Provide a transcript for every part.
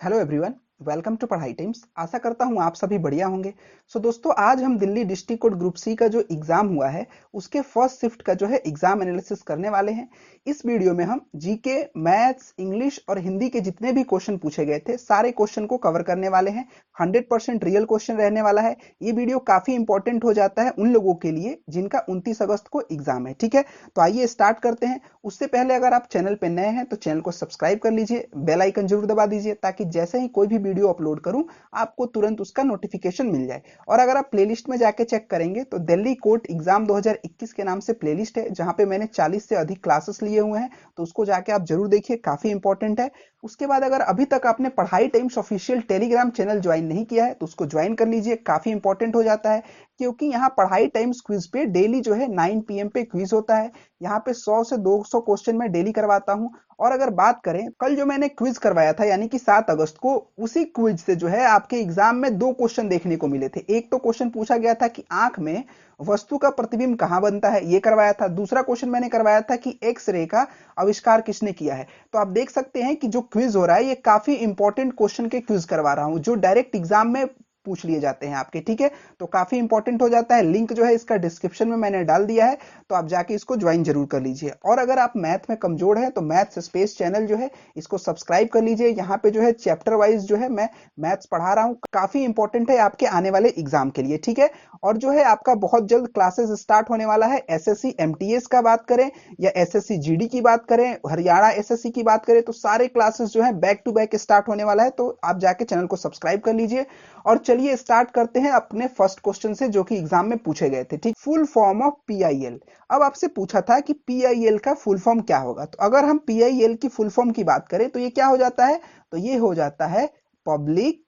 Hello everyone, welcome to Padhai times. आशा करता हूँ आप सभी बढ़िया होंगे। दोस्तों, आज हम Delhi district court group C का जो एग्जाम हुआ है उसके फर्स्ट शिफ्ट का जो है एग्जाम एनालिसिस करने वाले हैं। इस वीडियो में हम जीके, मैथ्स, इंग्लिश और हिंदी के जितने भी क्वेश्चन पूछे गए थे सारे क्वेश्चन को कवर करने वाले हैं। 100% रियल क्वेश्चन रहने वाला है। ये वीडियो काफी इंपॉर्टेंट हो जाता है उन लोगों के लिए जिनका 29 अगस्त को एग्जाम है। ठीक है, तो आइए स्टार्ट करते हैं। उससे पहले अगर आप चैनल पे नए हैं तो चैनल को सब्सक्राइब कर लीजिए, बेल आइकन जरूर दबा दीजिए ताकि जैसे ही कोई भी वीडियो अपलोड करूं आपको तुरंत उसका नोटिफिकेशन मिल जाए। और अगर आप प्लेलिस्ट में जाके चेक करेंगे तो दिल्ली कोर्ट एग्जाम 2021 के नाम से प्लेलिस्ट है जहां पे मैंने 40 से अधिक क्लासेस लिए हुए हैं, तो उसको जाके आप जरूर देखिए, काफी इंपॉर्टेंट है। उसके बाद अगर अभी तक आपने पढ़ाई times official Telegram channel join नहीं किया है तो उसको ज्वाइन कर लीजिए, काफी इंपॉर्टेंट हो जाता है क्योंकि यहाँ पढ़ाई टाइम्स क्विज पे डेली जो है 9 PM पे क्विज होता है। यहाँ पे 100 से 200 क्वेश्चन मैं डेली करवाता हूँ। और अगर बात करें कल जो मैंने क्विज करवाया था यानी कि 7 अगस्त को, उसी क्विज से जो है आपके एग्जाम में 2 क्वेश्चन देखने को मिले थे। एक तो क्वेश्चन पूछा गया था कि आंख में वस्तु का प्रतिबिंब कहां बनता है, ये करवाया था। दूसरा क्वेश्चन मैंने करवाया था कि एक्स रे का आविष्कार किसने किया है। तो आप देख सकते हैं कि जो क्विज हो रहा है ये काफी इंपॉर्टेंट क्वेश्चन के क्विज करवा रहा हूं जो डायरेक्ट एग्जाम में पूछ लिए जाते हैं आपके। ठीक है, तो काफी इंपॉर्टेंट हो जाता है। लिंक जो है इसका डिस्क्रिप्शन में मैंने डाल दिया है, तो आप जाके इसको ज्वाइन जरूर कर लीजिए। और अगर आप मैथ में कमजोर हैं तो मैथ्स स्पेस चैनल जो है इसको सब्सक्राइब कर लीजिए। यहाँ पे जो है चैप्टर वाइज जो है मैं मैथ्स पढ़ा रहा हूँ, काफी इंपॉर्टेंट है आपके आने वाले एग्जाम के लिए। ठीक है, और जो है आपका बहुत जल्द क्लासेस स्टार्ट होने वाला है। एसएससी एमटीएस का बात करें या एसएससी जीडी की बात करें, हरियाणा एसएससी की बात करें, तो सारे क्लासेस जो है बैक टू बैक स्टार्ट होने वाला है, तो आप जाके चैनल को सब्सक्राइब कर लीजिए। और चलिए स्टार्ट करते हैं अपने फर्स्ट क्वेश्चन से जो कि एग्जाम में पूछे गए थे। ठीक, फुल फॉर्म ऑफ पीआईएल। अब आपसे पूछा था कि पीआईएल का फुल फॉर्म क्या होगा, तो अगर हम पीआईएल की फुल फॉर्म की बात करें तो ये क्या हो जाता है, तो ये हो जाता है पब्लिक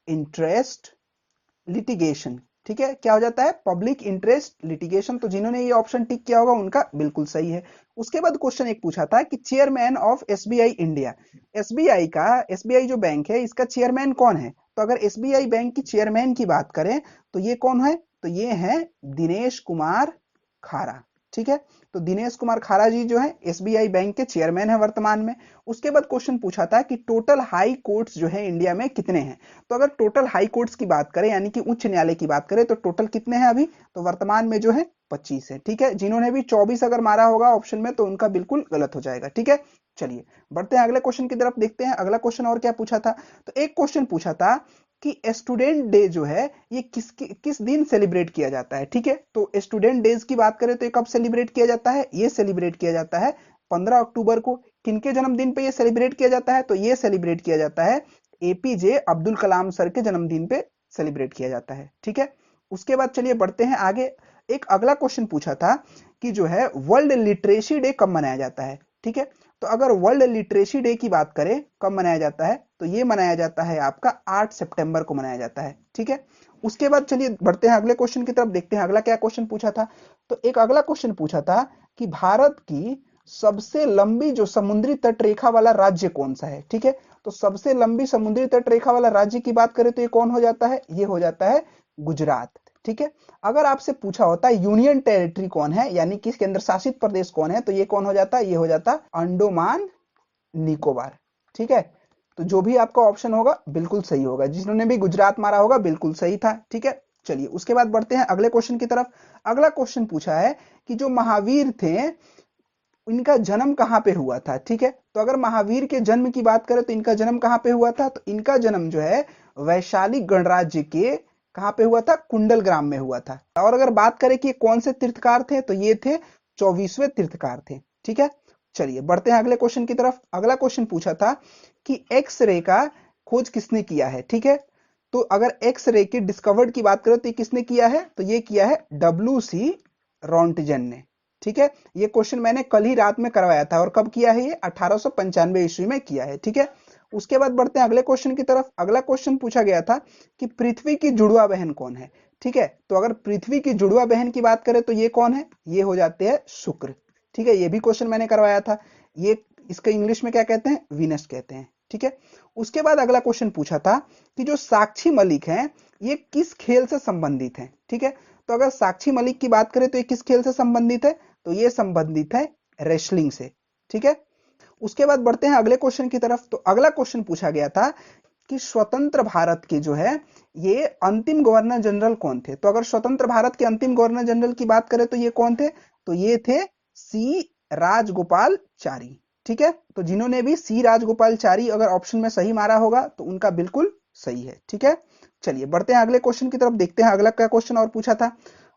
इंटरेस्ट लिटिगेशन। ठीक है, क्या हो जाता है, पब्लिक इंटरेस्ट लिटिगेशन। तो जिन्होंने ये ऑप्शन टिक किया होगा उनका बिल्कुल सही है। उसके बाद क्वेश्चन एक पूछा था कि chairman of SBI India, SBI का, एसबीआई जो बैंक है इसका चेयरमैन कौन है। तो अगर एसबीआई बैंक की चेयरमैन की बात करें तो ये कौन है, तो ये है दिनेश कुमार खारा। ठीक है, तो दिनेश कुमार खारा जी जो है एसबीआई बैंक के चेयरमैन है वर्तमान में। उसके बाद क्वेश्चन पूछा था कि टोटल हाई कोर्ट्स जो है इंडिया में कितने हैं। तो अगर टोटल हाई कोर्ट्स की बात करें यानी कि उच्च न्यायालय की बात करें तो टोटल कितने हैं अभी, तो वर्तमान में जो है 25 है। ठीक है, जिन्होंने भी 24 अगर मारा होगा ऑप्शन में तो उनका बिल्कुल गलत हो जाएगा। ठीक है, चलिए बढ़ते हैं अगले क्वेश्चन की तरफ, देखते हैं अगला क्वेश्चन और क्या पूछा था। तो एक क्वेश्चन पूछा था कि स्टूडेंट डे जो है ये किस दिन सेलिब्रेट किया जाता है। ठीक है, तो स्टूडेंट डेज की बात करें तो ये कब सेलिब्रेट किया जाता है, ये सेलिब्रेट किया जाता है 15 अक्टूबर को। किनके जन्मदिन पे ये सेलिब्रेट किया जाता है, तो ये सेलिब्रेट किया जाता है एपीजे अब्दुल कलाम सर के जन्मदिन पे सेलिब्रेट किया जाता है। ठीक है, उसके बाद चलिए बढ़ते हैं आगे। एक अगला क्वेश्चन पूछा था कि जो है वर्ल्ड लिटरेसी डे कब मनाया जाता है। ठीक है, तो अगर वर्ल्ड लिटरेसी डे की बात करें कब मनाया जाता है, तो ये मनाया जाता है आपका 8 सितंबर को मनाया जाता है। ठीक है, उसके बाद चलिए बढ़ते हैं अगले क्वेश्चन की तरफ, देखते हैं अगला क्या क्वेश्चन पूछा था। तो एक अगला क्वेश्चन पूछा था कि भारत की सबसे लंबी जो समुद्री तट रेखा वाला राज्य कौन सा है। ठीक है, तो सबसे लंबी समुद्री तट रेखा वाला राज्य की बात करें तो ये कौन हो जाता है, ये हो जाता है गुजरात। ठीक है, अगर आपसे पूछा होता है यूनियन टेरिटरी कौन है यानी कि केंद्र शासित प्रदेश कौन है, तो ये कौन हो जाता है, ये हो जाता अंडोमान निकोबार। ठीक है, तो जो भी आपका ऑप्शन होगा बिल्कुल सही होगा, जिन्होंने भी गुजरात मारा होगा बिल्कुल सही था। ठीक है, चलिए उसके बाद बढ़ते हैं अगले क्वेश्चन की तरफ। अगला क्वेश्चन पूछा है कि जो महावीर थे इनका जन्म कहां पे हुआ था। ठीक है, तो अगर महावीर के जन्म की बात करें तो इनका जन्म कहां पे हुआ था, तो इनका जन्म जो है वैशाली गणराज्य के कहां पे हुआ था, कुंडल ग्राम में हुआ था। और अगर बात करें कि कौन से तीर्थकार थे तो ये थे 24वें तीर्थकार थे। ठीक है, चलिए बढ़ते हैं अगले क्वेश्चन की तरफ। अगला क्वेश्चन पूछा था कि एक्स रे का खोज किसने किया है। ठीक है, तो अगर एक्स रे के डिस्कवर्ड की बात करें तो ये किसने किया है, तो ये किया है डब्ल्यू सी रॉन्टजन ने। ठीक है, ये क्वेश्चन मैंने कल ही रात में करवाया था, और कब किया है, ये 1895 ईस्वी में किया है। ठीक है, उसके बाद बढ़ते हैं अगले क्वेश्चन की तरफ। अगला क्वेश्चन पूछा गया था कि पृथ्वी की जुड़वा बहन कौन है। ठीक है, तो अगर पृथ्वी की जुड़वा बहन की बात करें तो ये कौन है, ये हो जाते हैं शुक्र। ठीक है, ये भी क्वेश्चन मैंने करवाया था। ये इसका इंग्लिश में क्या कहते हैं, वीनस कहते हैं। ठीक है, उसके बाद अगला क्वेश्चन पूछा था कि जो साक्षी मलिक हैं ये किस खेल से संबंधित हैं। ठीक है, तो अगर साक्षी मलिक की बात करें तो ये किस खेल से संबंधित है, तो ये संबंधित है रेसलिंग से। ठीक है, उसके बाद बढ़ते हैं अगले क्वेश्चन की तरफ। तो अगला क्वेश्चन पूछा गया था कि स्वतंत्र भारत के जो है ये अंतिम गवर्नर जनरल कौन थे। तो अगर स्वतंत्र भारत के अंतिम गवर्नर जनरल की बात करें तो ये कौन थे, तो ये थे सी राजगोपालचारी। ठीक है, तो जिन्होंने भी सी राजगोपालचारी अगर ऑप्शन में सही मारा होगा तो उनका बिल्कुल सही है। ठीक है, चलिए बढ़ते हैं अगले क्वेश्चन की तरफ, देखते हैं अगला क्या क्वेश्चन और पूछा था।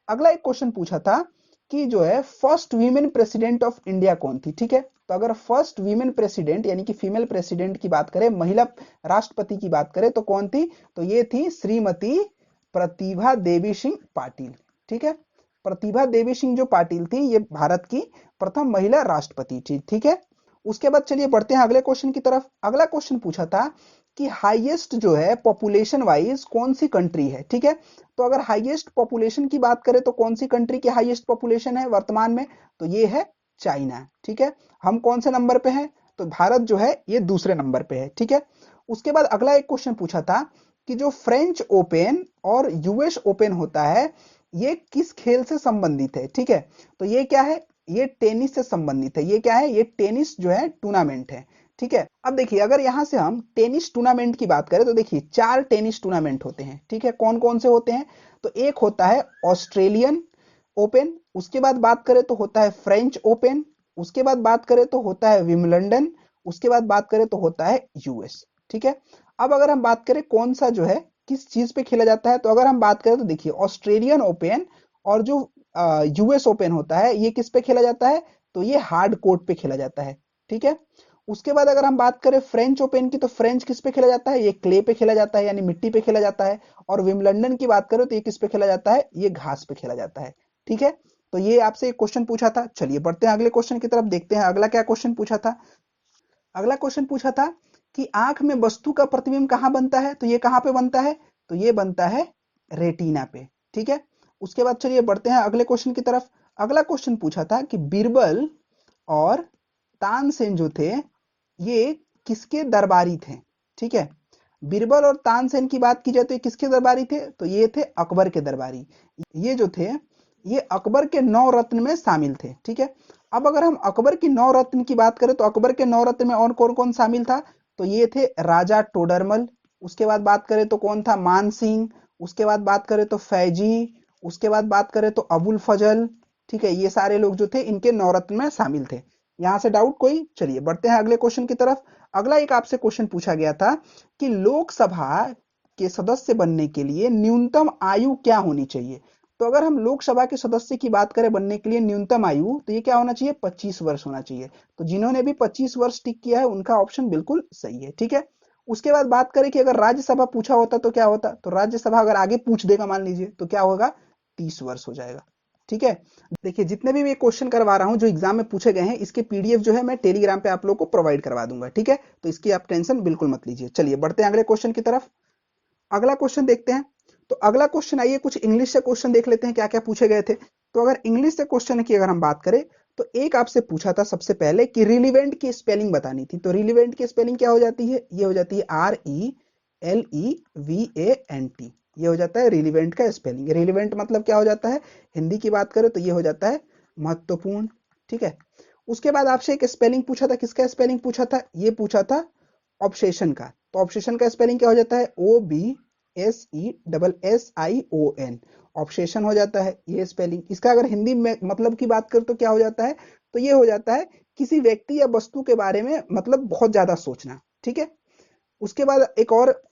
अगला एक क्वेश्चन पूछा था कि जो है first women president of India कौन थी। ठीक है, तो अगर फर्स्ट वीमेन प्रेसिडेंट यानी कि फीमेल प्रेसिडेंट की बात करें, महिला राष्ट्रपति की बात करें तो कौन थी, तो ये थी श्रीमती प्रतिभा देवी सिंह पाटिल। ठीक है, प्रतिभा देवी सिंह जो पाटिल थी ये भारत की प्रथम महिला राष्ट्रपति थी। ठीक है, उसके बाद चलिए बढ़ते हैं अगले क्वेश्चन की तरफ। अगला क्वेश्चन पूछा था कि हाईएस्ट जो है पॉपुलेशन वाइज कौन सी कंट्री है। ठीक है, तो अगर हाईएस्ट पॉपुलेशन की बात करें तो कौन सी कंट्री की हाईएस्ट पॉपुलेशन है वर्तमान में, तो ये है चाइना। ठीक है, हम कौन से नंबर पे हैं, तो भारत जो है ये दूसरे नंबर पे है। ठीक है, उसके बाद अगला एक क्वेश्चन पूछा था कि जो फ्रेंच ओपन और यूएस ओपन होता है ये किस खेल से संबंधित है। ठीक है, तो ये क्या है, ये टेनिस से संबंधित है। ये क्या है, ये टेनिस जो है टूर्नामेंट है। ठीक है, अब देखिए अगर यहां से हम टेनिस टूर्नामेंट की बात करें तो देखिए 4 टेनिस टूर्नामेंट होते हैं। ठीक है, कौन कौन से होते हैं, तो एक होता है ऑस्ट्रेलियन ओपन, उसके बाद बात करें तो होता है फ्रेंच ओपन, उसके बाद बात करें तो होता है विंबलडन, उसके बाद बात करें तो होता है यूएस। ठीक है, अब अगर हम बात करें कौन सा जो है किस चीज पे खेला जाता है, तो अगर हम बात करें तो देखिए ऑस्ट्रेलियन ओपन और जो यूएस ओपन होता है ये किस पे खेला जाता है, तो ये हार्ड कोर्ट पे खेला जाता है। ठीक है, उसके बाद अगर हम बात करें फ्रेंच ओपन की, तो फ्रेंच किस पे खेला जाता है, ये क्ले पे खेला जाता है यानी मिट्टी पे खेला जाता है। और विंबलडन की बात करें तो ये किस पे खेला जाता है, ये घास पे खेला जाता है। ठीक है, तो ये आपसे एक क्वेश्चन पूछा था। चलिए बढ़ते हैं अगले क्वेश्चन की तरफ, देखते हैं अगला क्या क्वेश्चन पूछा था। अगला क्वेश्चन पूछा था कि आंख में वस्तु का प्रतिबिंब कहां बनता है, तो ये कहां पे बनता है, तो ये बनता है रेटिना पे। ठीक है, उसके बाद चलिए बढ़ते हैं अगले क्वेश्चन की तरफ। अगला क्वेश्चन पूछा था कि बीरबल और तानसेन जो थे ये किसके दरबारी थे। ठीक है, बीरबल और तानसेन की बात की जाए तो ये किसके दरबारी थे, तो ये थे अकबर के दरबारी। ये जो थे ये अकबर के 9 रत्न में शामिल थे। ठीक है, अब अगर हम अकबर की 9 रत्न की बात करें तो अकबर के 9 रत्न में और कौन कौन शामिल था, तो ये थे राजा टोडरमल, उसके बाद बात करें तो कौन था, मान सिंह, उसके बाद बात करें तो फैजी, उसके बाद बात करें तो अबुल फजल। ठीक है, ये सारे लोग जो थे इनके 9 रत्न में शामिल थे। यहां से डाउट कोई, चलिए बढ़ते हैं अगले क्वेश्चन की तरफ। अगला एक आपसे क्वेश्चन पूछा गया था कि लोकसभा के सदस्य बनने के लिए न्यूनतम आयु क्या होनी चाहिए। तो अगर हम लोकसभा के सदस्य की बात करें बनने के लिए न्यूनतम आयु, तो ये क्या होना चाहिए, 25 वर्ष होना चाहिए। तो जिन्होंने भी 25 वर्ष टिक किया है उनका ऑप्शन बिल्कुल सही है। ठीक है, उसके बाद बात करें कि अगर राज्यसभा पूछा होता तो क्या होता, तो राज्यसभा अगर आगे पूछ देगा मान लीजिए तो क्या होगा, 30 वर्ष हो जाएगा। ठीक है, देखिए जितने भी मैं क्वेश्चन करवा रहा हूं जो एग्जाम में पूछे गए हैं इसके पीडीएफ जो है मैं टेलीग्राम पे आप लोग को प्रोवाइड करवा दूंगा। ठीक है, तो इसकी आप टेंशन बिल्कुल मत लीजिए। चलिए बढ़ते हैं अगले क्वेश्चन की तरफ। अगला क्वेश्चन देखते हैं। तो अगला क्वेश्चन आइए कुछ इंग्लिश से क्वेश्चन देख लेते हैं क्या क्या पूछे गए थे। तो अगर इंग्लिश से क्वेश्चन की अगर हम बात करें तो एक आपसे पूछा था सबसे पहले कि रिलीवेंट की स्पेलिंग बतानी थी। तो रिलीवेंट की स्पेलिंग क्या हो जाती है, ये हो जाती है RELEVANT, ये हो जाता है रिलीवेंट का स्पेलिंग। रिलीवेंट मतलब क्या हो जाता है, हिंदी की बात करें तो ये हो जाता है महत्वपूर्ण। ठीक है, उसके बाद आपसे एक स्पेलिंग पूछा था, किसका स्पेलिंग पूछा था, ये पूछा था ऑब्सेशन का। तो ऑब्सेशन का स्पेलिंग क्या हो जाता है, OBSESSION, ऑब्सेशन हो जाता है ये स्पेलिंग। इसका अगर हिंदी में मतलब की बात करें तो क्या हो जाता है, तो ये हो जाता है किसी व्यक्ति या वस्तु के बारे में मतलब बहुत ज्यादा सोचना। ठीक है, उसके बाद एक और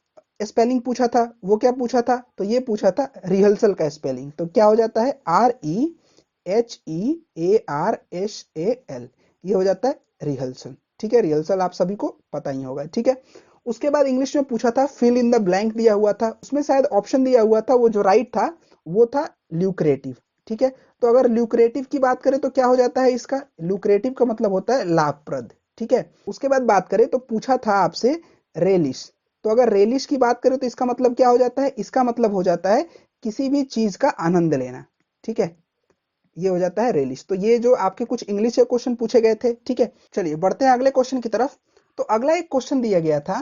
स्पेलिंग पूछा था, वो क्या पूछा था, तो ये पूछा था रिहर्सल का स्पेलिंग। तो क्या हो जाता है, REHEARSAL, ये हो जाता है रिहर्सल। ठीक है, रिहर्सल आप सभी को पता ही होगा। ठीक है, उसके बाद इंग्लिश में पूछा था फिल इन द ब्लैंक दिया हुआ था, उसमें शायद ऑप्शन दिया हुआ था, वो जो राइट था वो था ल्यूक्रेटिव। ठीक है, तो अगर ल्यूक्रेटिव की बात करें तो क्या हो जाता है, इसका ल्यूक्रेटिव का मतलब होता है लाभप्रद। ठीक है, उसके बाद बात करें तो पूछा था आपसे रेलिश। तो अगर रेलिश की बात करें तो इसका मतलब क्या हो जाता है, इसका मतलब हो जाता है किसी भी चीज का आनंद लेना। ठीक है, ये हो जाता है रेलिश। तो ये जो आपके कुछ इंग्लिश के क्वेश्चन पूछे गए थे। ठीक है, चलिए बढ़ते हैं अगले क्वेश्चन की तरफ। तो अगला एक क्वेश्चन दिया गया था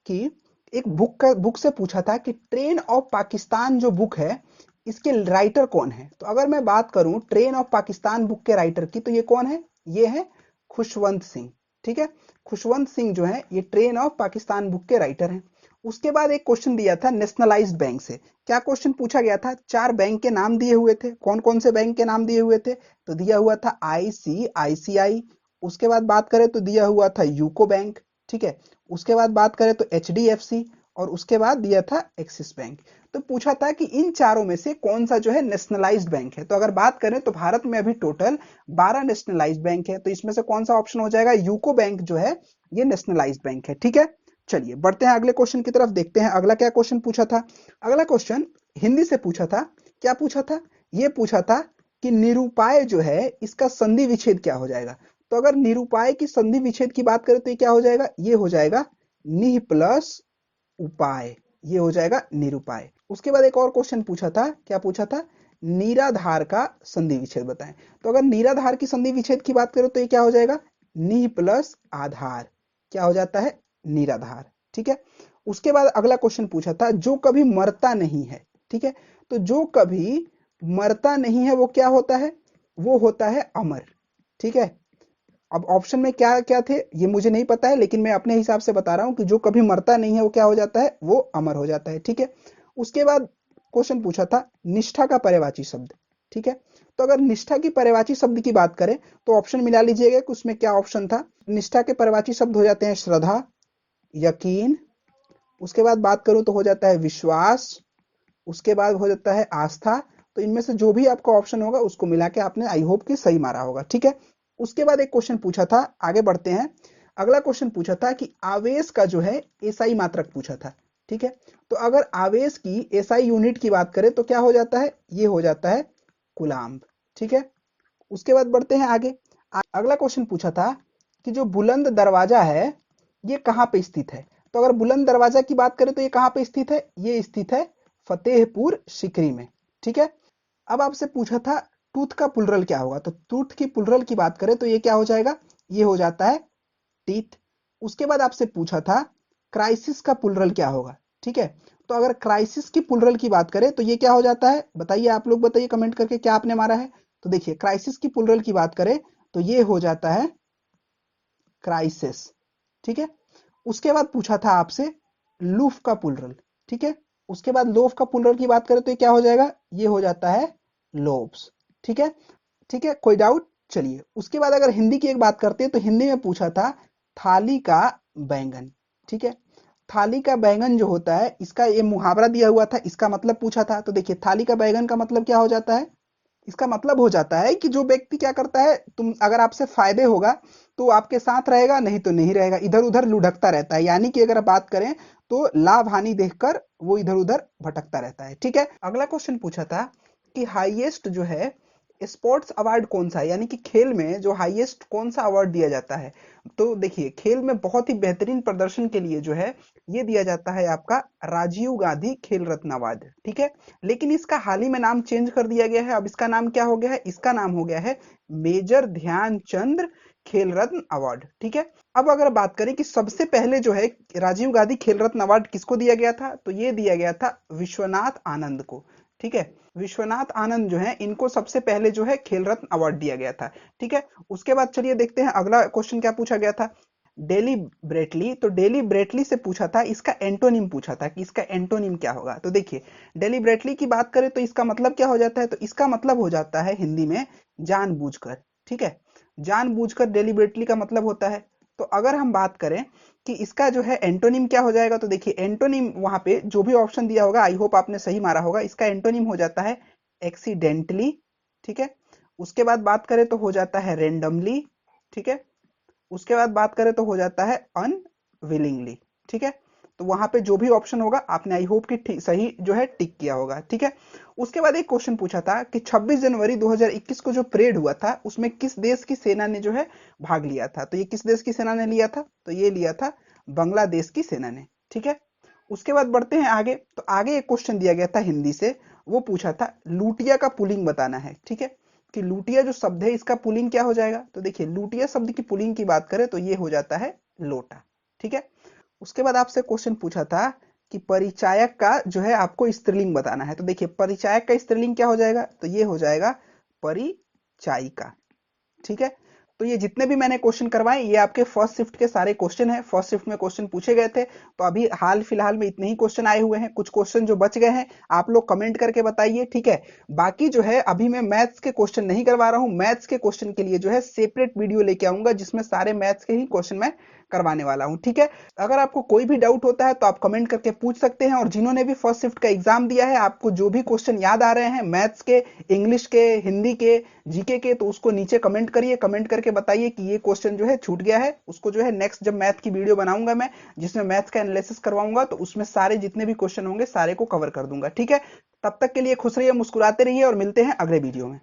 कि एक बुक से पूछा था कि ट्रेन ऑफ पाकिस्तान जो बुक है इसके राइटर कौन है। तो अगर मैं बात करूं ट्रेन ऑफ पाकिस्तान बुक के राइटर की, तो ये कौन है, ये है खुशवंत सिंह। ठीक है, खुशवंत सिंह जो है ये ट्रेन ऑफ पाकिस्तान बुक के राइटर हैं। उसके बाद एक क्वेश्चन दिया था नेशनलाइज्ड बैंक से। क्या क्वेश्चन पूछा गया था? 4 बैंक के नाम दिए हुए थे। कौन कौन से बैंक के नाम दिए हुए थे? तो दिया हुआ था आईसीआईसीआई, उसके बाद बात करें तो दिया हुआ था यूको बैंक, ठीक है, उसके बाद बात करें तो एचडीएफसी, और उसके बाद दिया था एक्सिस बैंक। तो पूछा था कि इन चारों में से कौन सा जो है नेशनलाइज्ड बैंक है। तो अगर बात करें तो भारत में अभी टोटल 12 नेशनलाइज्ड बैंक है, तो इसमें से कौन सा ऑप्शन हो जाएगा? यूको बैंक जो है ये नेशनलाइज्ड बैंक है, ठीक है। चलिए बढ़ते हैं अगले क्वेश्चन की तरफ, देखते हैं अगला क्या क्वेश्चन पूछा था। अगला क्वेश्चन हिंदी से पूछा था। क्या पूछा था? ये पूछा था कि निरूपाय जो है इसका संधि विच्छेद क्या हो जाएगा। तो अगर निरूपाय की संधि विच्छेद की बात करें तो ये क्या हो जाएगा? ये हो जाएगा निह प्लस उपाय, ये हो जाएगा निरूपाय। उसके बाद एक और क्वेश्चन पूछा था। क्या पूछा था? निराधार का संधि विच्छेद बताएं। तो अगर निराधार की संधि विच्छेद की बात करें तो ये क्या हो जाएगा? निह प्लस आधार, क्या हो जाता है? निराधार, ठीक है। उसके बाद अगला क्वेश्चन पूछा था जो कभी मरता नहीं है, ठीक है। तो जो कभी मरता नहीं है वो क्या होता है? वो होता है अमर, ठीक है। अब ऑप्शन में क्या क्या थे ये मुझे नहीं पता है, लेकिन मैं अपने हिसाब से बता रहा हूं कि जो कभी मरता नहीं है वो क्या हो जाता है? वो अमर हो जाता है, ठीक है। उसके बाद क्वेश्चन पूछा था निष्ठा का पर्यायवाची शब्द, ठीक है। तो अगर निष्ठा की पर्यायवाची शब्द की बात करें तो ऑप्शन मिला लीजिएगा कि उसमें क्या ऑप्शन था। निष्ठा के पर्यायवाची शब्द हो जाते हैं श्रद्धा, यकीन, उसके बाद बात करूं तो हो जाता है विश्वास, उसके बाद हो जाता है आस्था। तो इनमें से जो भी आपका ऑप्शन होगा उसको मिला के आपने आई होप कि सही मारा होगा, ठीक है। उसके बाद एक क्वेश्चन पूछा था, आगे बढ़ते हैं। अगला क्वेश्चन पूछा था कि आवेश का जो है एसआई मात्रक पूछा था, ठीक है। तो अगर आवेश की एसआई यूनिट की बात करें तो क्या हो जाता है? ये हो जाता है कूलाम्ब, ठीक है। उसके बाद बढ़ते हैं आगे। अगला क्वेश्चन पूछा था कि जो बुलंद दरवाजा है ये कहाँ पे स्थित है। तो अगर बुलंद दरवाजा की बात करें तो ये कहाँ पे स्थित है? ये स्थित है फतेहपुर सीकरी में, ठीक है। अब आपसे पूछा था टूथ का प्लुरल क्या होगा। तो टूथ की प्लुरल की बात करें तो ये क्या हो जाएगा? ये हो जाता है टीथ। उसके बाद आपसे पूछा था क्राइसिस का प्लुरल क्या होगा, ठीक है। तो अगर क्राइसिस की प्लुरल की बात करें तो ये क्या हो जाता है? बताइए, आप लोग बताइए कमेंट करके क्या आपने मारा है। तो देखिए क्राइसिस की प्लुरल की बात करें तो ये हो जाता है क्राइसिस, ठीक है। उसके बाद पूछा था आपसे लूफ का प्लुरल, ठीक है। उसके बाद लोफ का प्लुरल की बात करें तो ये क्या हो जाएगा? ये हो जाता है लोब्स, ठीक है। ठीक है, कोई डाउट? चलिए उसके बाद अगर हिंदी की एक बात करते हैं तो हिंदी में पूछा था थाली का बैंगन, ठीक है। थाली का बैंगन जो होता है इसका ये मुहावरा दिया हुआ था, इसका मतलब पूछा था। तो देखिए थाली का बैंगन का मतलब क्या हो जाता है? इसका मतलब हो जाता है कि जो व्यक्ति क्या करता है, तुम अगर आपसे फायदे होगा तो आपके साथ रहेगा, नहीं तो नहीं रहेगा, इधर उधर लुढ़कता रहता है। यानी कि अगर बात करें तो लाभ हानि देखकर वो इधर उधर भटकता रहता है, ठीक है। अगला क्वेश्चन पूछा था कि हाईएस्ट जो है स्पोर्ट्स अवार्ड कौन सा है, यानी कि खेल में जो हाईएस्ट कौन सा अवार्ड दिया जाता है। तो देखिए खेल में बहुत ही बेहतरीन प्रदर्शन के लिए जो है ये दिया जाता है आपका राजीव गांधी खेल रत्न अवार्ड, ठीक है। लेकिन इसका हाल ही में नाम चेंज कर दिया गया है। अब इसका नाम क्या हो गया है? इसका नाम हो गया है मेजर ध्यानचंद खेल रत्न अवार्ड, ठीक है। अब अगर बात करें कि सबसे पहले जो है राजीव गांधी खेल रत्न अवार्ड किसको दिया गया था, तो ये दिया गया था विश्वनाथ आनंद को, ठीक है। विश्वनाथ आनंद जो है इनको सबसे पहले जो है खेल रत्न अवार्ड दिया गया था, ठीक है। उसके बाद चलिए देखते हैं अगला क्वेश्चन क्या पूछा गया था। डेली ब्रेटली, तो डेली ब्रेटली से पूछा था, इसका एंटोनिम पूछा था कि इसका एंटोनिम क्या होगा। तो देखिए डेली ब्रेटली की बात करें तो इसका मतलब क्या हो जाता है? तो इसका मतलब हो जाता है हिंदी में जानबूझकर, ठीक है। जानबूझकर डेलिबरेटली का मतलब होता है। तो अगर हम बात करें कि इसका जो है एंटोनिम क्या हो जाएगा, तो देखिए एंटोनिम वहां पे जो भी ऑप्शन दिया होगा आई होप आपने सही मारा होगा। इसका एंटोनिम हो जाता है एक्सीडेंटली, ठीक है। उसके बाद बात करें तो हो जाता है रेंडमली, ठीक है। उसके बाद बात करें तो हो जाता है अनविलिंगली, ठीक है। तो वहां पे जो भी ऑप्शन होगा आपने आई होप कि सही जो है टिक किया होगा, ठीक है। उसके बाद एक क्वेश्चन पूछा था कि 26 जनवरी 2021 को जो परेड हुआ था उसमें किस देश की सेना ने जो है भाग लिया था। तो ये किस देश की सेना ने लिया था? तो ये लिया था बांग्लादेश की सेना ने, ठीक है। उसके बाद बढ़ते हैं आगे। तो आगे एक क्वेश्चन दिया गया था हिंदी से, वो पूछा था लूटिया का पुलिंग बताना है, ठीक है। कि लूटिया जो शब्द है इसका पुलिंग क्या हो जाएगा। तो देखिए लूटिया शब्द की पुलिंग की बात करें तो ये हो जाता है लोटा, ठीक है। उसके बाद आपसे क्वेश्चन पूछा था कि परिचायक का जो है आपको स्त्रीलिंग बताना है। तो देखिए परिचायक का स्त्रीलिंग क्या हो जाएगा? तो ये हो जाएगा परिचायिका, ठीक है। तो ये जितने भी मैंने क्वेश्चन करवाए ये आपके फर्स्ट शिफ्ट के सारे क्वेश्चन हैं। फर्स्ट शिफ्ट में क्वेश्चन पूछे गए थे, तो अभी हाल फिलहाल में इतने ही क्वेश्चन आए हुए हैं। कुछ क्वेश्चन जो बच गए हैं आप लोग कमेंट करके बताइए, ठीक है। बाकी जो है अभी मैं मैथ्स के क्वेश्चन नहीं करवा रहा हूं। मैथ्स के क्वेश्चन के लिए जो है सेपरेट वीडियो लेके आऊंगा जिसमें सारे मैथ्स के ही क्वेश्चन मैं करवाने वाला हूं, ठीक है। अगर आपको कोई भी डाउट होता है तो आप कमेंट करके पूछ सकते हैं। और जिन्होंने भी फर्स्ट शिफ्ट का एग्जाम दिया है, आपको जो भी क्वेश्चन याद आ रहे हैं मैथ्स के, इंग्लिश के, हिंदी के, जीके के, तो उसको नीचे कमेंट करिए। कमेंट करके बताइए कि ये क्वेश्चन जो है छूट गया है। उसको जो है नेक्स्ट जब मैथ की वीडियो बनाऊंगा मैं, जिसमें मैथ्स का एनालिसिस करवाऊंगा, तो उसमें सारे जितने भी क्वेश्चन होंगे सारे को कवर कर दूंगा, ठीक है। तब तक के लिए खुश रहिए, मुस्कुराते रहिए और मिलते हैं अगले वीडियो में।